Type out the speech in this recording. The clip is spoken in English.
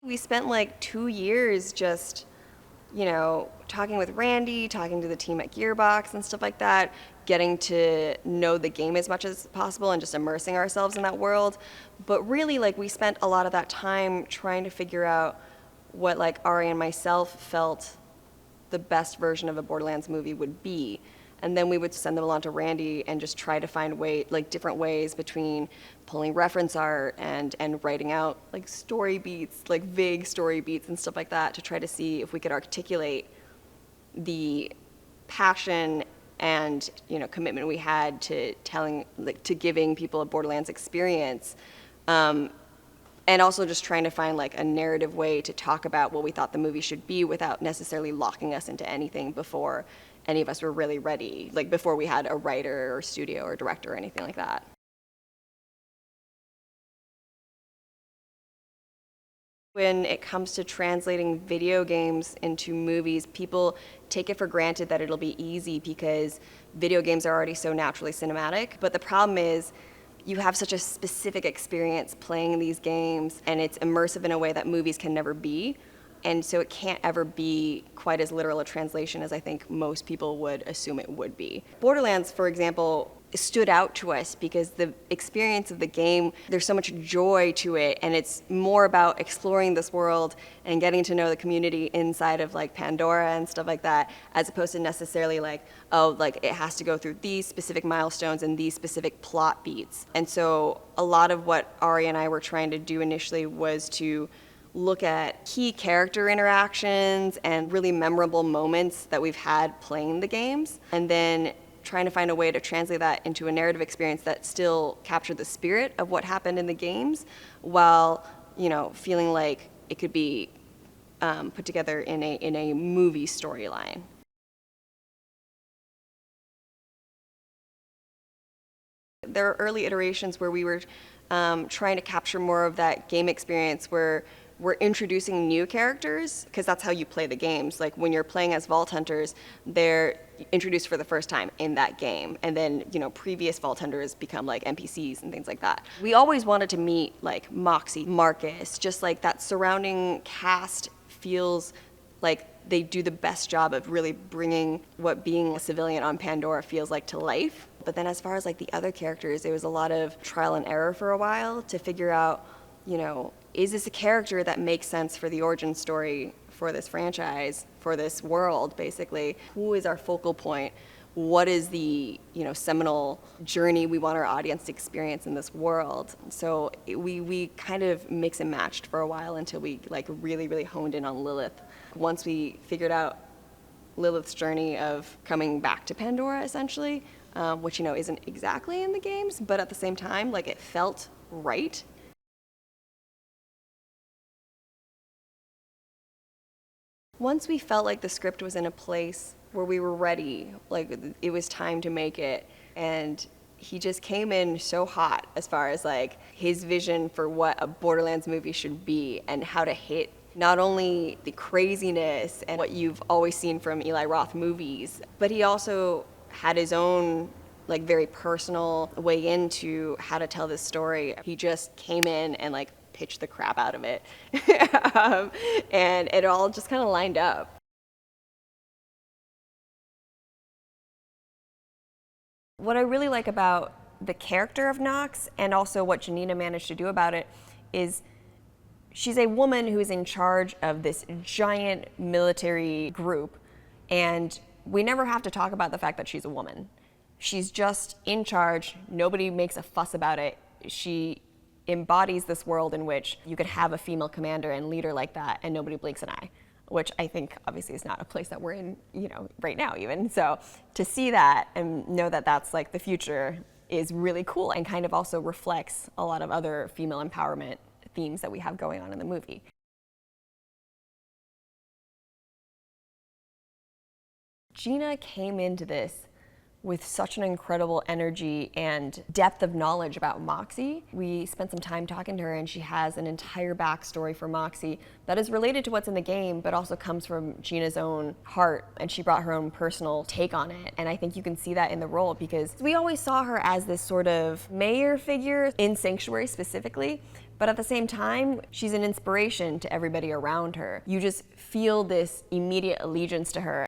We spent like 2 years just, talking with Randy, talking to the team at Gearbox and stuff like that, getting to know the game as much as possible and just immersing ourselves in that world. But really, like, we spent a lot of that time trying to figure out what, like, Ari and myself felt the best version of a Borderlands movie would be. And then we would send them along to Randy and just try to find different ways between pulling reference art and writing out like story beats, like vague story beats and stuff like that, to try to see if we could articulate the passion and commitment we had to to giving people a Borderlands experience. And also just trying to find like a narrative way to talk about what we thought the movie should be without necessarily locking us into anything before any of us were really ready, like before we had a writer or studio or director or anything like that. When it comes to translating video games into movies, people take it for granted that it'll be easy because video games are already so naturally cinematic. But the problem is, you have such a specific experience playing these games, and it's immersive in a way that movies can never be. And so it can't ever be quite as literal a translation as I think most people would assume it would be. Borderlands, for example, stood out to us because the experience of the game, there's so much joy to it, and it's more about exploring this world and getting to know the community inside of like Pandora and stuff like that, as opposed to necessarily like, oh, like it has to go through these specific milestones and these specific plot beats. And so a lot of what Ari and I were trying to do initially was to look at key character interactions and really memorable moments that we've had playing the games, and then trying to find a way to translate that into a narrative experience that still captured the spirit of what happened in the games, while feeling like it could be put together in a movie storyline. There are early iterations where we were trying to capture more of that game experience where we're introducing new characters, because that's how you play the games. Like when you're playing as Vault Hunters, they're introduced for the first time in that game, and then previous Vault Hunters become like NPCs and things like that. We always wanted to meet like Moxie, Marcus, just like that surrounding cast feels like they do the best job of really bringing what being a civilian on Pandora feels like to life. But then as far as like the other characters, it was a lot of trial and error for a while to figure out, is this a character that makes sense for the origin story for this franchise, for this world, basically? Who is our focal point? What is the, seminal journey we want our audience to experience in this world? So we kind of mix and matched for a while until we like really, really honed in on Lilith. Once we figured out Lilith's journey of coming back to Pandora, essentially, which, isn't exactly in the games, but at the same time, like it felt right. Once we felt like the script was in a place where we were ready, like it was time to make it, and he just came in so hot as far as like his vision for what a Borderlands movie should be and how to hit not only the craziness and what you've always seen from Eli Roth movies, but he also had his own like very personal way into how to tell this story. He just came in and like pitched the crap out of it. And it all just kind of lined up. What I really like about the character of Nox, and also what Janina managed to do about it, is she's a woman who is in charge of this giant military group, and we never have to talk about the fact that she's a woman. She's just in charge. Nobody makes a fuss about it. She embodies this world in which you could have a female commander and leader like that and nobody blinks an eye, which I think obviously is not a place that we're in, right now even. So to see that and know that that's like the future is really cool, and kind of also reflects a lot of other female empowerment themes that we have going on in the movie. Gina came into this with such an incredible energy and depth of knowledge about Moxie. We spent some time talking to her, and she has an entire backstory for Moxie that is related to what's in the game, but also comes from Gina's own heart, and she brought her own personal take on it. And I think you can see that in the role, because we always saw her as this sort of mayor figure in Sanctuary specifically, but at the same time, she's an inspiration to everybody around her. You just feel this immediate allegiance to her.